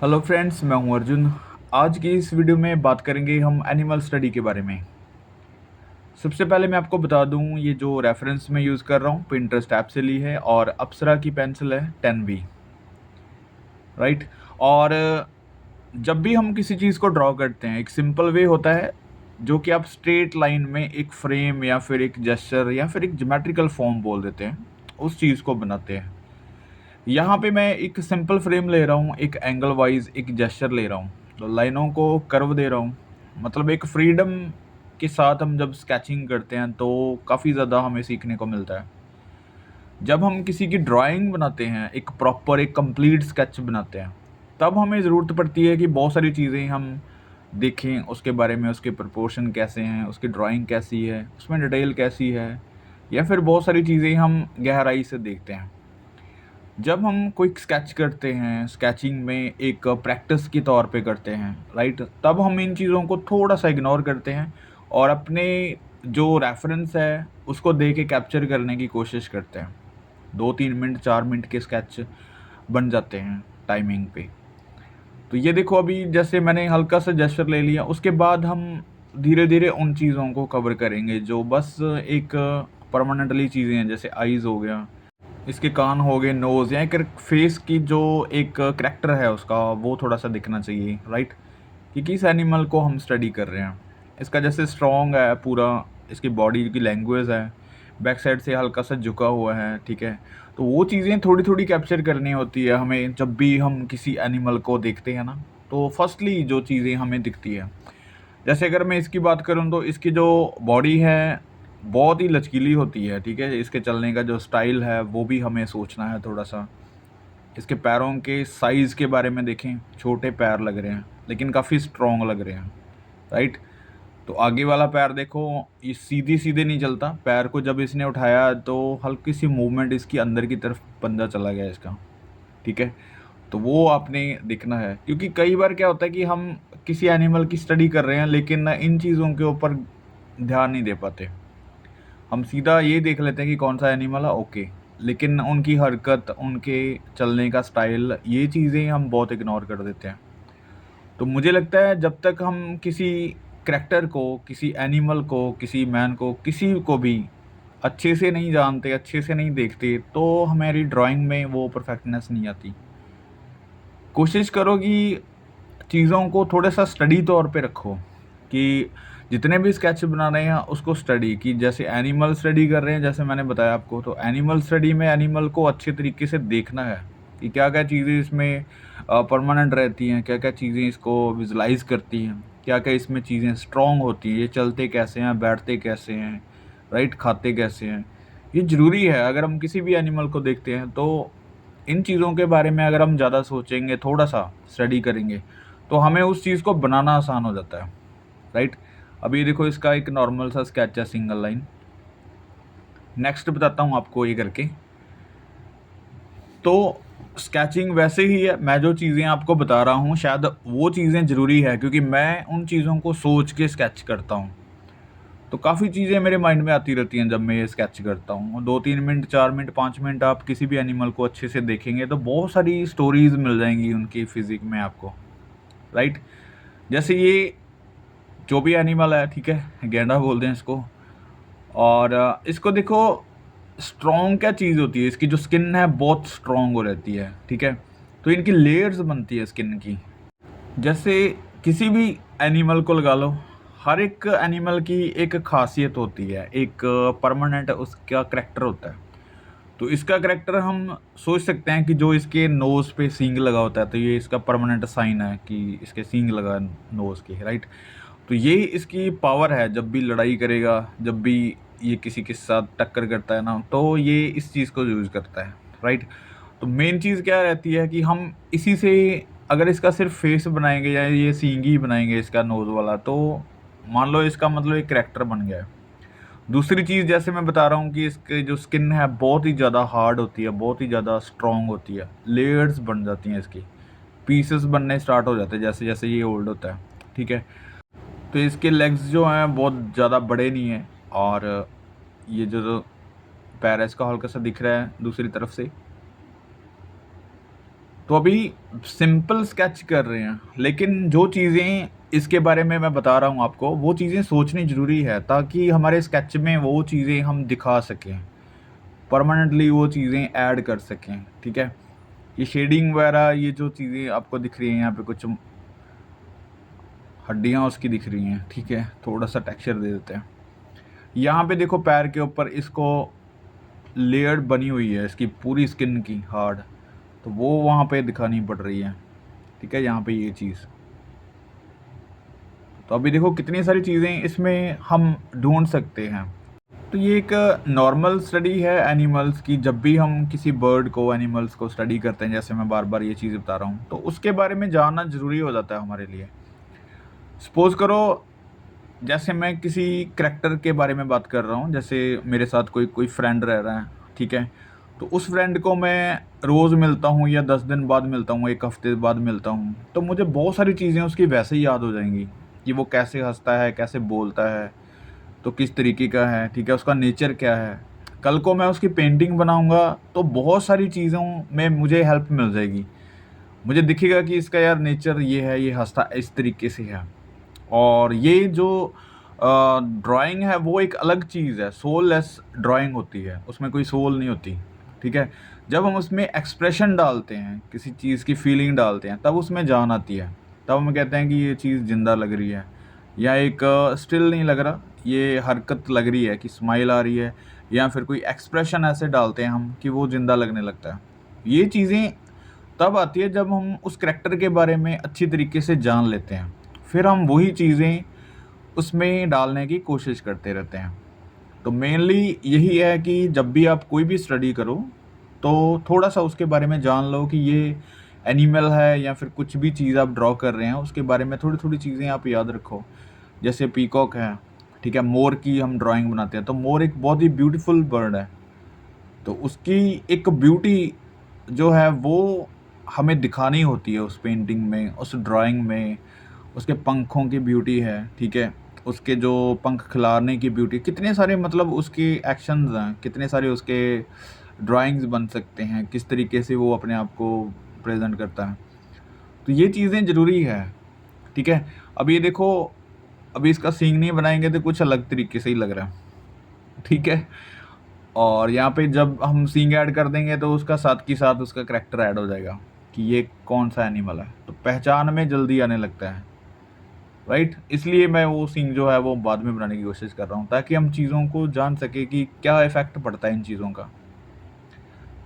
Hello friends, मैं हूं अर्जुन। आज की इस वीडियो में बात करेंगे हम एनिमल स्टडी के बारे में। सबसे पहले मैं आपको बता दूं, ये जो रेफरेंस मैं यूज़ कर रहा हूं पिंटरेस्ट ऐप से ली है और अप्सरा की पेंसिल है 10B, राइट। और जब भी हम किसी चीज़ को ड्रॉ करते हैं, एक सिंपल वे होता है जो कि आप स्ट्रेट लाइन में एक फ्रेम या फिर एक जेस्चर या फिर एक ज्योमेट्रिकल फॉर्म बोल देते हैं, उस चीज़ को बनाते हैं। यहाँ पे मैं एक सिंपल फ्रेम ले रहा हूँ, एक एंगल वाइज एक जेस्चर ले रहा हूँ, तो लाइनों को कर्व दे रहा हूँ। मतलब एक फ्रीडम के साथ हम जब स्केचिंग करते हैं तो काफ़ी ज़्यादा हमें सीखने को मिलता है। जब हम किसी की ड्राइंग बनाते हैं, एक प्रॉपर एक कंप्लीट स्केच बनाते हैं, तब हमें ज़रूरत पड़ती है कि बहुत सारी चीज़ें हम देखें उसके बारे में, उसके प्रोपोर्शन कैसे हैं, उसकी ड्राइंग कैसी है, उसमें डिटेल कैसी है, या फिर बहुत सारी चीज़ें हम गहराई से देखते हैं। जब हम कोई स्केच करते हैं, स्केचिंग में एक प्रैक्टिस के तौर पे करते हैं, राइट, तब हम इन चीज़ों को थोड़ा सा इग्नोर करते हैं और अपने जो रेफरेंस है उसको दे के कैप्चर करने की कोशिश करते हैं। 2-3 मिनट 4 मिनट के स्केच बन जाते हैं टाइमिंग पे। तो ये देखो, अभी जैसे मैंने हल्का सा जेस्चर ले लिया, उसके बाद हम धीरे धीरे उन चीज़ों को कवर करेंगे जो बस एक परमानेंटली चीज़ें हैं, जैसे आईज हो गया, इसके कान हो गए, नोज़, या एक फेस की जो एक करैक्टर है उसका, वो थोड़ा-सा दिखना चाहिए, राइट? कि किस एनिमल को हम स्टडी कर रहे हैं। इसका जैसे स्ट्रॉन्ग है पूरा, इसकी बॉडी की लैंग्वेज है, बैक साइड से हल्का-सा झुका हुआ है, ठीक है? तो वो चीज़ें थोड़ी-थोड़ी कैप्चर करनी होती है हमें जब भी हम किसी एनिमल को देखते हैं ना। तो फर्स्टली जो चीज़ें हमें दिखती है, जैसे अगर मैं इसकी बात करूँ तो इसकी जो बॉडी है, बहुत ही लचकीली होती है, ठीक है? इसके चलने का जो स्टाइल है, वो भी हमें सोचना है थोड़ा-सा। इसके पैरों के साइज़ के बारे में देखें, छोटे पैर लग रहे हैं, लेकिन काफ़ी स्ट्रॉन्ग लग रहे हैं, राइट? तो आगे वाला पैर देखो, ये सीधे-सीधे नहीं चलता, पैर को जब इसने उठाया तो हल्की-सी मूवमेंट इसकी अंदर की तरफ पंजा चला गया इसका, ठीक है? तो वो आपने देखना है, क्योंकि कई बार क्या होता है कि हम किसी एनिमल की स्टडी कर रहे हैं लेकिन इन चीज़ों के ऊपर ध्यान नहीं दे पाते। हम सीधा ये देख लेते हैं कि कौन सा एनिमल है, ओके, लेकिन उनकी हरकत, उनके चलने का स्टाइल, ये चीज़ें हम बहुत इग्नोर कर देते हैं। तो मुझे लगता है जब तक हम किसी करैक्टर को, किसी एनिमल को, किसी मैन को, किसी को भी अच्छे से नहीं जानते, अच्छे से नहीं देखते, तो हमारी ड्राइंग में वो परफेक्टनेस नहीं आती। कोशिश करो कि चीज़ों को थोड़ा-सा स्टडी तौर पे रखो, कि जितने भी स्केच बना रहे हैं उसको स्टडी, कि जैसे एनिमल स्टडी कर रहे हैं, जैसे मैंने बताया आपको, तो एनिमल स्टडी में एनिमल को अच्छे तरीके से देखना है कि क्या-क्या चीज़ें इसमें परमानेंट रहती हैं, क्या-क्या चीज़ें इसको विजुअलाइज़ करती हैं, क्या-क्या इसमें चीज़ें स्ट्रॉन्ग होती हैं, ये चलते कैसे हैं, बैठते कैसे हैं, राइट, खाते कैसे हैं। ये ज़रूरी है, अगर हम किसी भी एनिमल को देखते हैं तो इन चीज़ों के बारे में अगर हम ज़्यादा सोचेंगे, थोड़ा-सा स्टडी करेंगे, तो हमें उस चीज़ को बनाना आसान हो जाता है, राइट? अब ये देखो, इसका एक नॉर्मल सा स्केच है, सिंगल लाइन। नेक्स्ट बताता हूँ आपको ये करके। तो स्केचिंग वैसे ही है, मैं जो चीज़ें आपको बता रहा हूँ शायद वो चीज़ें ज़रूरी है, क्योंकि मैं उन चीज़ों को सोच के स्केच करता हूँ। तो काफ़ी चीज़ें मेरे माइंड में आती रहती हैं जब मैं ये स्केच करता हूँ। 2-3 मिनट, 4 मिनट, 5 मिनट आप किसी भी एनिमल को अच्छे से देखेंगे तो बहुत सारी स्टोरीज़ मिल जाएँगी उनकी फ़िज़िक में आपको, राइट? जैसे ये जो भी एनिमल है, ठीक है, गैंडा बोलते हैं इसको। और इसको देखो, स्ट्रॉन्ग क्या चीज़ होती है, इसकी जो स्किन है बहुत स्ट्रॉन्ग हो रहती है, ठीक है? तो इनकी लेयर्स बनती है स्किन की। जैसे किसी भी एनिमल को लगा लो, हर एक एनिमल की एक खासियत होती है, एक परमानेंट उसका करैक्टर होता है। तो इसका करैक्टर हम सोच सकते हैं कि जो इसके नोज़ पे सींग लगा होता है, तो ये इसका परमानेंट साइन है कि इसके सींग लगा है नोज़ के, राइट? तो ये इसकी पावर है, जब भी लड़ाई करेगा, जब भी ये किसी के साथ टक्कर करता है ना, तो ये इस चीज़ को यूज़ करता है, राइट? तो मेन चीज़ क्या रहती है कि हम इसी से, अगर इसका सिर्फ फेस बनाएंगे या ये सींग ही बनाएंगे इसका नोज़ वाला, तो मान लो इसका मतलब एक करैक्टर बन गया है। दूसरी चीज़, जैसे मैं बता रहा हूँ कि इसके जो स्किन है बहुत ही ज़्यादा हार्ड होती है, बहुत ही ज़्यादा स्ट्रॉन्ग होती है, लेयर्स बन जाती हैं इसकी, पीसेस बनने स्टार्ट हो जाते हैं जैसे जैसे ये ओल्ड होता है, ठीक है? तो इसके लेग्स जो हैं बहुत ज़्यादा बड़े नहीं हैं, और ये जो पैर है इसका हल्का सा दिख रहा है दूसरी तरफ से। तो अभी सिंपल स्केच कर रहे हैं, लेकिन जो चीज़ें इसके बारे में मैं बता रहा हूँ आपको, वो चीज़ें सोचनी ज़रूरी है ताकि हमारे स्केच में वो चीज़ें हम दिखा सकें, परमानेंटली वो चीज़ें ऐड कर सकें, ठीक है? ये शेडिंग वगैरह, ये जो चीज़ें आपको दिख रही हैं, यहाँ पे कुछ हड्डियाँ उसकी दिख रही हैं, ठीक है? थोड़ा-सा टेक्सचर दे देते हैं। यहाँ पे देखो पैर के ऊपर इसको लेयर बनी हुई है इसकी पूरी स्किन की हार्ड, तो वो वहाँ पे दिखानी पड़ रही है, ठीक है? यहाँ पे ये चीज़। तो अभी देखो कितनी सारी चीज़ें इसमें हम ढूँढ सकते हैं। तो ये एक नॉर्मल स्टडी है एनिमल्स की। जब भी हम किसी बर्ड को, एनिमल्स को स्टडी करते हैं, जैसे मैं बार-बार ये चीज़ बता रहा हूँ, तो उसके बारे में जानना ज़रूरी हो जाता है हमारे लिए। सपोज़ करो जैसे मैं किसी करैक्टर के बारे में बात कर रहा हूँ, जैसे मेरे साथ कोई फ्रेंड रह रहा है, ठीक है? तो उस फ्रेंड को मैं रोज़ मिलता हूँ या 10 दिन बाद मिलता हूँ, 1 हफ़्ते बाद मिलता हूँ, तो मुझे बहुत सारी चीज़ें उसकी वैसे ही याद हो जाएँगी कि वो कैसे हँसता है, कैसे बोलता है, तो किस तरीके का है, ठीक है? उसका नेचर क्या है? कल को मैं उसकी पेंटिंग बनाऊँगा, तो बहुत सारी चीज़ों में मुझे हेल्प मिल जाएगी। मुझे दिखेगा कि इसका यार नेचर ये है, ये हँसता इस तरीके से है। और ये जो ड्राइंग है वो एक अलग चीज़ है, सोललेस ड्राइंग होती है, उसमें कोई सोल नहीं होती, ठीक है? जब हम उसमें एक्सप्रेशन डालते हैं, किसी चीज़ की फीलिंग डालते हैं, तब उसमें जान आती है। तब हम कहते हैं कि ये चीज़ ज़िंदा लग रही है, या एक स्टिल नहीं लग रहा, ये हरकत लग रही है कि स्माइल आ रही है, या फिर कोई एक्सप्रेशन ऐसे डालते हैं हम कि वो ज़िंदा लगने लगता है। ये चीज़ें तब आती है जब हम उस करैक्टर के बारे में अच्छी तरीके से जान लेते हैं। फिर हम वही चीज़ें उसमें डालने की कोशिश करते रहते हैं। तो मेनली यही है कि जब भी आप कोई भी स्टडी करो, तो थोड़ा-सा उसके बारे में जान लो कि ये एनिमल है या फिर कुछ भी चीज़ आप ड्रॉ कर रहे हैं, उसके बारे में थोड़ी-थोड़ी चीज़ें आप याद रखो। जैसे पीकॉक है, ठीक है? मोर की हम ड्राइंग बनाते हैं, तो मोर एक बहुत ही ब्यूटीफुल बर्ड है। तो उसकी एक ब्यूटी जो है वो हमें दिखानी होती है उस पेंटिंग में, उस ड्राइंग में। उसके पंखों की ब्यूटी है, ठीक है? उसके जो पंख खिलाने की ब्यूटी, कितने सारे मतलब उसके एक्शंस हैं, कितने सारे उसके ड्राइंग्स बन सकते हैं, किस तरीके से वो अपने आप को प्रेज़ेंट करता है। तो ये चीज़ें ज़रूरी है, ठीक है? अब ये देखो, अभी इसका सींग नहीं बनाएँगे तो कुछ अलग तरीके से ही लग रहा है, ठीक है? और यहाँ पे जब हम सींग ऐड कर देंगे तो उसका साथ के साथ उसका करैक्टर ऐड हो जाएगा कि ये कौन-सा एनिमल है, तो पहचान में जल्दी आने लगता है, राइट? इसलिए मैं वो सींग जो है वो बाद में बनाने की कोशिश कर रहा हूँ ताकि हम चीज़ों को जान सकें कि क्या इफ़ेक्ट पड़ता है इन चीज़ों का।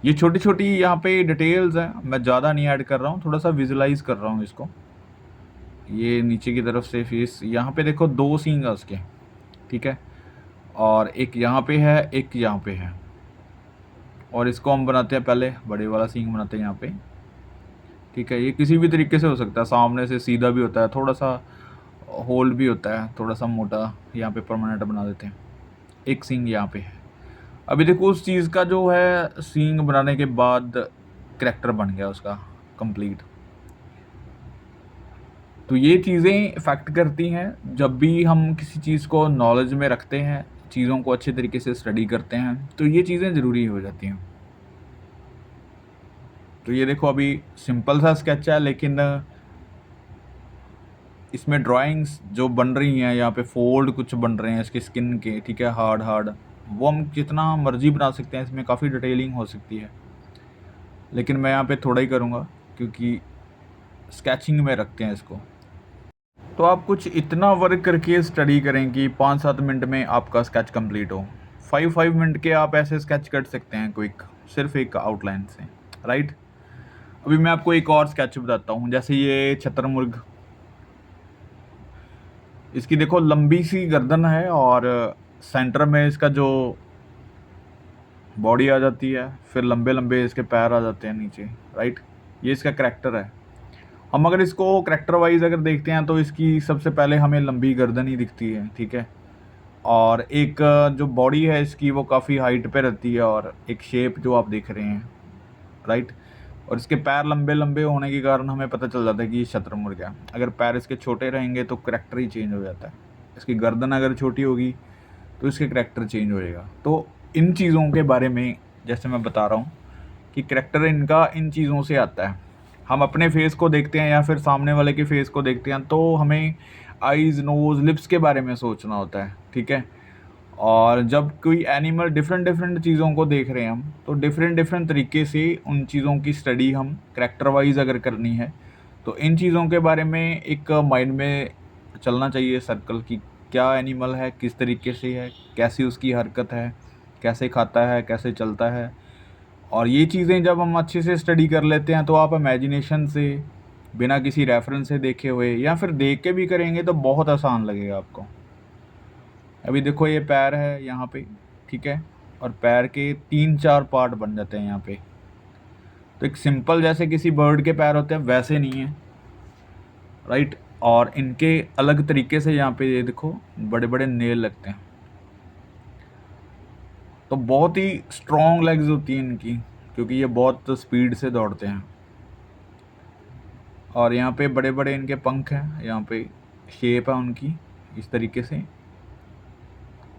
ये छोटी-छोटी यहाँ पे डिटेल्स हैं, मैं ज़्यादा नहीं ऐड कर रहा हूँ, थोड़ा-सा विज़ुअलाइज़ कर रहा हूँ इसको। ये नीचे की तरफ से फेस, यहाँ पे देखो 2 सींग है उसके, ठीक है? और एक यहाँ पे है, एक यहाँ पे है। और इसको हम बनाते हैं, पहले बड़े वाला सींग बनाते हैं यहाँ पे, ठीक है? ये किसी भी तरीके से हो सकता है, सामने से सीधा भी होता है, थोड़ा-सा होल भी होता है, थोड़ा-सा मोटा, यहाँ पे परमानेंट बना देते हैं। एक सींग यहाँ पे है। अभी देखो उस चीज़ का जो है सींग बनाने के बाद करैक्टर बन गया उसका कंप्लीट। तो ये चीज़ें इफ़ेक्ट करती हैं जब भी हम किसी चीज़ को नॉलेज में रखते हैं, चीज़ों को अच्छे तरीके से स्टडी करते हैं, तो ये चीज़ें ज़रूरी हो जाती हैं। तो ये देखो अभी सिंपल सा स्केच है, लेकिन इसमें ड्राइंग्स जो बन रही हैं, यहाँ पे फोल्ड कुछ बन रहे हैं इसकी स्किन के, ठीक है? हार्ड हार्ड, वो हम जितना मर्जी बना सकते हैं, इसमें काफ़ी डिटेलिंग हो सकती है, लेकिन मैं यहाँ पे थोड़ा ही करूँगा क्योंकि स्केचिंग में रखते हैं इसको। तो आप कुछ इतना वर्क करके स्टडी करें कि 5-7 मिनट में आपका स्केच कंप्लीट हो। 5-5 मिनट के आप ऐसे स्केच कर सकते हैं क्विक, सिर्फ एक आउटलाइन से, राइट? अभी मैं आपको एक और स्केच बताता हूँ, जैसे ये शतरमुर्ग, इसकी देखो लंबी सी गर्दन है और सेंटर में इसका जो बॉडी आ जाती है, फिर लंबे लंबे इसके पैर आ जाते हैं नीचे, राइट? ये इसका करैक्टर है। हम अगर इसको करैक्टर वाइज अगर देखते हैं तो इसकी सबसे पहले हमें लंबी गर्दन ही दिखती है, ठीक है? और एक जो बॉडी है इसकी वो काफ़ी हाइट पे रहती है, और एक शेप जो आप देख रहे हैं, राइट? और इसके पैर लंबे लंबे होने के कारण हमें पता चल जाता है कि ये शतरमुर्ग है। अगर पैर इसके छोटे रहेंगे तो करैक्टर ही चेंज हो जाता है। इसकी गर्दन अगर छोटी होगी तो इसके करैक्टर चेंज हो जाएगा। तो इन चीज़ों के बारे में जैसे मैं बता रहा हूँ कि करैक्टर इनका इन चीज़ों से आता है। हम अपने फेस को देखते हैं या फिर सामने वाले के फेस को देखते हैं तो हमें आईज़, नोज़, लिप्स के बारे में सोचना होता है, ठीक है। और जब कोई एनिमल डिफरेंट डिफरेंट चीज़ों को देख रहे हैं हम, तो डिफरेंट डिफरेंट तरीके से उन चीज़ों की स्टडी हम करैक्टर वाइज अगर करनी है तो इन चीज़ों के बारे में एक माइंड में चलना चाहिए सर्कल की क्या एनिमल है, किस तरीके से है, कैसी उसकी हरकत है, कैसे खाता है, कैसे चलता है। और ये चीज़ें जब हम अच्छे से स्टडी कर लेते हैं तो आप इमेजिनेशन से, बिना किसी रेफरेंस से देखे हुए या फिर देख के भी करेंगे तो बहुत आसान लगेगा आपको। अभी देखो ये पैर है यहाँ पे, ठीक है, और पैर के 3-4 पार्ट बन जाते हैं यहाँ पे। तो एक सिंपल जैसे किसी बर्ड के पैर होते हैं वैसे नहीं है, राइट। और इनके अलग तरीके से यहाँ पे ये देखो बड़े बड़े नेल लगते हैं। तो बहुत ही स्ट्रॉन्ग लेग्स होती हैं इनकी, क्योंकि ये बहुत स्पीड से दौड़ते हैं। और यहाँ पे बड़े बड़े इनके पंख हैं, यहाँ पे शेप है उनकी इस तरीके से।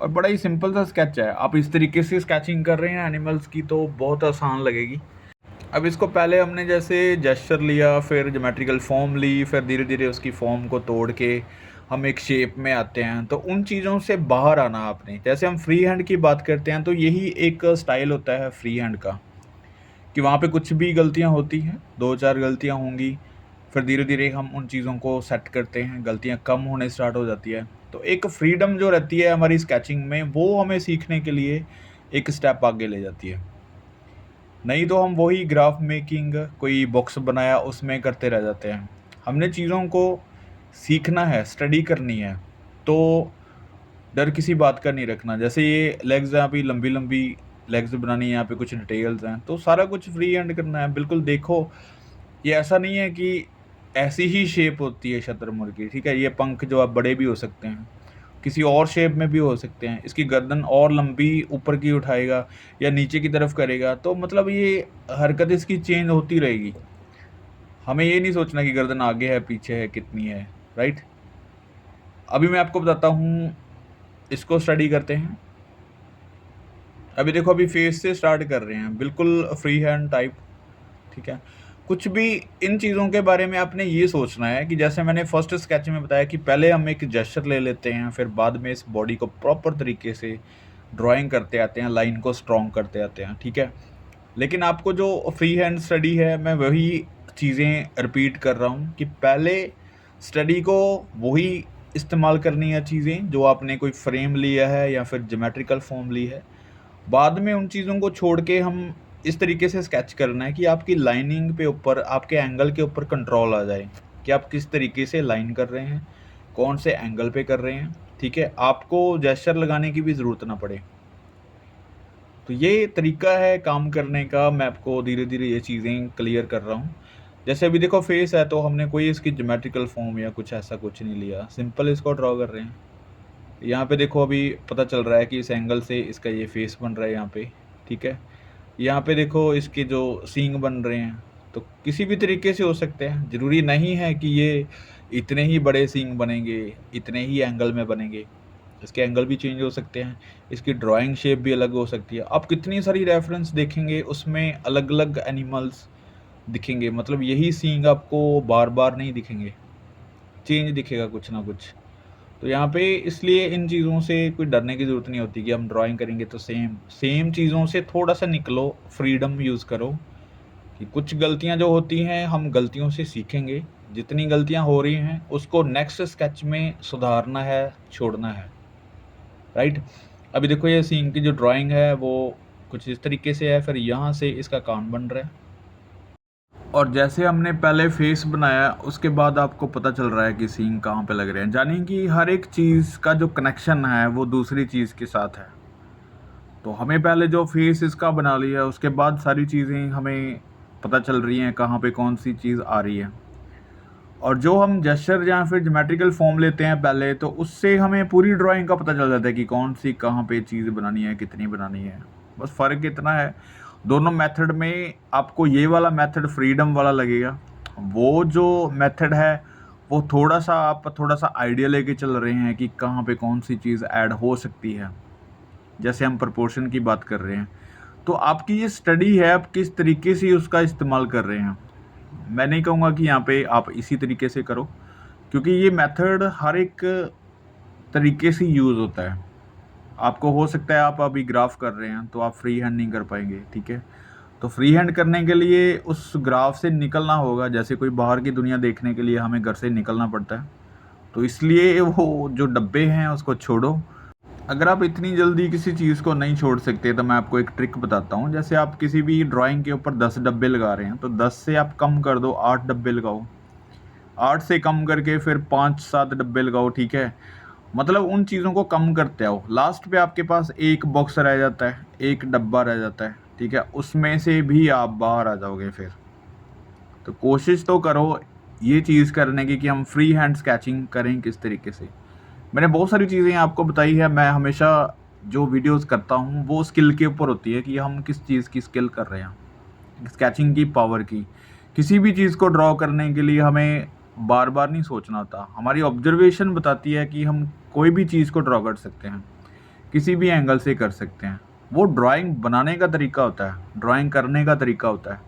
और बड़ा ही सिंपल सा स्केच है, आप इस तरीके से स्केचिंग कर रहे हैं एनिमल्स की तो बहुत आसान लगेगी। अब इसको पहले हमने जैसे जेस्चर लिया, फिर ज्योमेट्रिकल फॉर्म ली, फिर धीरे धीरे उसकी फॉर्म को तोड़ के हम एक शेप में आते हैं। तो उन चीज़ों से बाहर आना आपने, जैसे हम फ्री हैंड की बात करते हैं तो यही एक स्टाइल होता है फ्री हैंड का, कि वहाँ पे कुछ भी गलतियाँ होती हैं, 2-4 गलतियाँ होंगी, फिर धीरे धीरे हम उन चीज़ों को सेट करते हैं, गलतियाँ कम होने स्टार्ट हो जाती है। तो एक फ्रीडम जो रहती है हमारी स्केचिंग में, वो हमें सीखने के लिए एक स्टेप आगे ले जाती है। नहीं तो हम वही ग्राफ मेकिंग, कोई बॉक्स बनाया उसमें करते रह जाते हैं। हमने चीज़ों को सीखना है, स्टडी करनी है, तो डर किसी बात का नहीं रखना। जैसे ये लेग्स हैं, अभी लंबी लंबी लेग्स बनानी है, यहाँ पे कुछ डिटेल्स हैं, तो सारा कुछ फ्री हैंड करना है। बिल्कुल देखो, ये ऐसा नहीं है कि ऐसी ही शेप होती है शतरमुर्ग की, ठीक है। ये पंख जो आप बड़े भी हो सकते हैं, किसी और शेप में भी हो सकते हैं। इसकी गर्दन और लंबी ऊपर की उठाएगा या नीचे की तरफ करेगा, तो मतलब ये हरकत इसकी चेंज होती रहेगी। हमें ये नहीं सोचना कि गर्दन आगे है पीछे है कितनी है, राइट। अभी मैं आपको बताता हूँ, इसको स्टडी करते हैं। अभी देखो, अभी फेस से स्टार्ट कर रहे हैं, बिल्कुल फ्री हैंड टाइप, ठीक है। कुछ भी इन चीज़ों के बारे में आपने ये सोचना है कि जैसे मैंने फर्स्ट स्केच में बताया कि पहले हम एक जेस्चर ले लेते हैं, फिर बाद में इस बॉडी को प्रॉपर तरीके से ड्राइंग करते आते हैं, लाइन को स्ट्रॉन्ग करते आते हैं, ठीक है। लेकिन आपको जो फ्री हैंड स्टडी है, मैं वही चीज़ें रिपीट कर रहा हूँ कि पहले स्टडी को वही इस्तेमाल करनी है चीज़ें जो आपने कोई फ्रेम लिया है या फिर ज्योमेट्रिकल फॉर्म ली है। बाद में उन चीज़ों को छोड़ के हम इस तरीके से स्केच करना है कि आपकी लाइनिंग पे ऊपर, आपके एंगल के ऊपर कंट्रोल आ जाए कि आप किस तरीके से लाइन कर रहे हैं, कौन से एंगल पे कर रहे हैं, ठीक है। आपको जेस्चर लगाने की भी ज़रूरत ना पड़े। तो ये तरीका है काम करने का। मैं आपको धीरे धीरे ये चीज़ें क्लियर कर रहा हूँ। जैसे अभी देखो फेस है, तो हमने कोई इसकी ज्योमेट्रिकल फॉर्म या कुछ ऐसा कुछ नहीं लिया, सिंपल इसको ड्रॉ कर रहे हैं। यहाँ पे देखो अभी पता चल रहा है कि इस एंगल से इसका ये फेस बन रहा है यहाँ पे, ठीक है। यहाँ पे देखो इसके जो सींग बन रहे हैं, तो किसी भी तरीके से हो सकते हैं, ज़रूरी नहीं है कि ये इतने ही बड़े सींग बनेंगे, इतने ही एंगल में बनेंगे। इसके एंगल भी चेंज हो सकते हैं, इसकी ड्राइंग शेप भी अलग हो सकती है। आप कितनी सारी रेफरेंस देखेंगे, उसमें अलग अलग एनिमल्स दिखेंगे, मतलब यही सींग आपको बार बार नहीं दिखेंगे, चेंज दिखेगा कुछ ना कुछ। तो यहाँ पे इसलिए इन चीज़ों से कोई डरने की ज़रूरत नहीं होती कि हम ड्राइंग करेंगे तो सेम सेम चीज़ों से थोड़ा सा निकलो, फ्रीडम यूज़ करो कि कुछ गलतियाँ जो होती हैं हम गलतियों से सीखेंगे, जितनी गलतियाँ हो रही हैं उसको नेक्स्ट स्केच में सुधारना है, छोड़ना है, राइट। अभी देखो ये सीन की जो ड्राइंग है वो कुछ इस तरीके से है, फिर यहाँ से इसका कान बन रहा है। और जैसे हमने पहले फेस बनाया, उसके बाद आपको पता चल रहा है कि सींग कहाँ पे लग रहे हैं, यानी कि हर एक चीज़ का जो कनेक्शन है वो दूसरी चीज़ के साथ है। तो हमें पहले जो फेस इसका बना लिया है, उसके बाद सारी चीज़ें हमें पता चल रही हैं कहाँ पे कौन सी चीज़ आ रही है। और जो हम जेस्चर या फिर ज्योमेट्रिकल फॉर्म लेते हैं पहले, तो उससे हमें पूरी ड्राइंग का पता चल जाता है कि कौन सी कहाँ पे चीज़ बनानी है, कितनी बनानी है। बस फ़र्क इतना है, दोनों मेथड में आपको ये वाला मेथड फ्रीडम वाला लगेगा। वो जो मेथड है वो थोड़ा सा आप थोड़ा सा आइडिया लेके चल रहे हैं कि कहाँ पे कौन सी चीज़ ऐड हो सकती है। जैसे हम प्रोपोर्शन की बात कर रहे हैं, तो आपकी ये स्टडी है, आप किस तरीके से उसका इस्तेमाल कर रहे हैं। मैं नहीं कहूँगा कि यहाँ पे आप इसी तरीके से करो, क्योंकि ये मेथड हर एक तरीके से यूज़ होता है। आपको हो सकता है आप अभी ग्राफ कर रहे हैं तो आप फ्री हैंड नहीं कर पाएंगे, ठीक है। तो फ्री हैंड करने के लिए उस ग्राफ से निकलना होगा, जैसे कोई बाहर की दुनिया देखने के लिए हमें घर से निकलना पड़ता है। तो इसलिए वो जो डब्बे हैं उसको छोड़ो। अगर आप इतनी जल्दी किसी चीज़ को नहीं छोड़ सकते तो मैं आपको एक ट्रिक बताता हूँ। जैसे आप किसी भी ड्राइंग के ऊपर 10 डब्बे लगा रहे हैं तो 10 से आप कम कर दो, 8 डब्बे लगाओ। 8 से कम करके फिर 5-7 डब्बे लगाओ, ठीक है। मतलब उन चीज़ों को कम करते आओ। लास्ट पे आपके पास एक बॉक्स रह जाता है, एक डब्बा रह जाता है, ठीक है। उसमें से भी आप बाहर आ जाओगे फिर। तो कोशिश तो करो ये चीज़ करने की कि हम फ्री हैंड स्केचिंग करें किस तरीके से। मैंने बहुत सारी चीज़ें आपको बताई है। मैं हमेशा जो वीडियोस करता हूँ वो स्किल के ऊपर होती है कि हम किस चीज़ की स्किल कर रहे हैं, स्केचिंग की पावर की। किसी भी चीज़ को ड्रॉ करने के लिए हमें बार बार नहीं सोचना होता। हमारी ऑब्जर्वेशन बताती है कि हम कोई भी चीज़ को ड्रॉ कर सकते हैं, किसी भी एंगल से कर सकते हैं। वो ड्राइंग बनाने का तरीका होता है, ड्राइंग करने का तरीका होता है।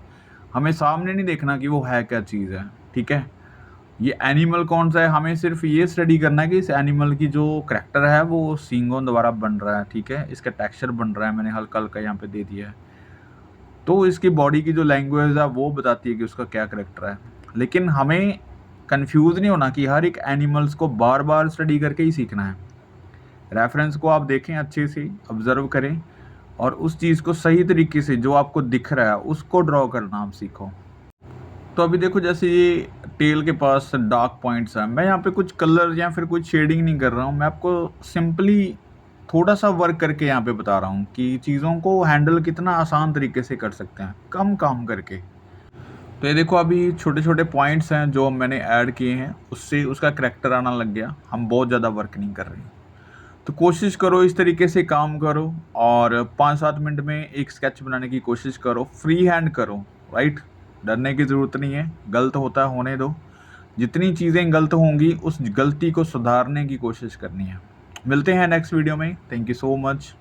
हमें सामने नहीं देखना कि वो है क्या चीज़ है, ठीक है। ये एनिमल कौन सा है, हमें सिर्फ ये स्टडी करना है कि इस एनिमल की जो करैक्टर है वो सींगों द्वारा बन रहा है, ठीक है। इसका टेक्सचर बन रहा है, मैंने हल्का हल्का यहाँ पे दे दिया है। तो इसकी बॉडी की जो लैंग्वेज है वो बताती है कि उसका क्या करैक्टर है। लेकिन हमें कंफ्यूज नहीं होना कि हर एक एनिमल्स को बार बार स्टडी करके ही सीखना है। रेफरेंस को आप देखें, अच्छे से ऑब्जर्व करें और उस चीज़ को सही तरीके से जो आपको दिख रहा है उसको ड्रॉ करना आप सीखो। तो अभी देखो, जैसे ये टेल के पास डार्क पॉइंट्स हैं, मैं यहाँ पे कुछ कलर या फिर कुछ शेडिंग नहीं कर रहा हूँ। मैं आपको सिंपली थोड़ा सा वर्क करके यहाँ पे बता रहा हूँ कि चीज़ों को हैंडल कितना आसान तरीके से कर सकते हैं कम काम करके। तो ये देखो, अभी छोटे छोटे पॉइंट्स हैं जो मैंने ऐड किए हैं, उससे उसका करैक्टर आना लग गया। हम बहुत ज़्यादा वर्क नहीं कर रहे। तो कोशिश करो इस तरीके से काम करो और 5-7 मिनट में एक स्केच बनाने की कोशिश करो। फ्री हैंड करो, राइट। डरने की ज़रूरत नहीं है, गलत होता है होने दो। जितनी चीज़ें गलत होंगी उस गलती को सुधारने की कोशिश करनी है। मिलते हैं नेक्स्ट वीडियो में। Thank you so much.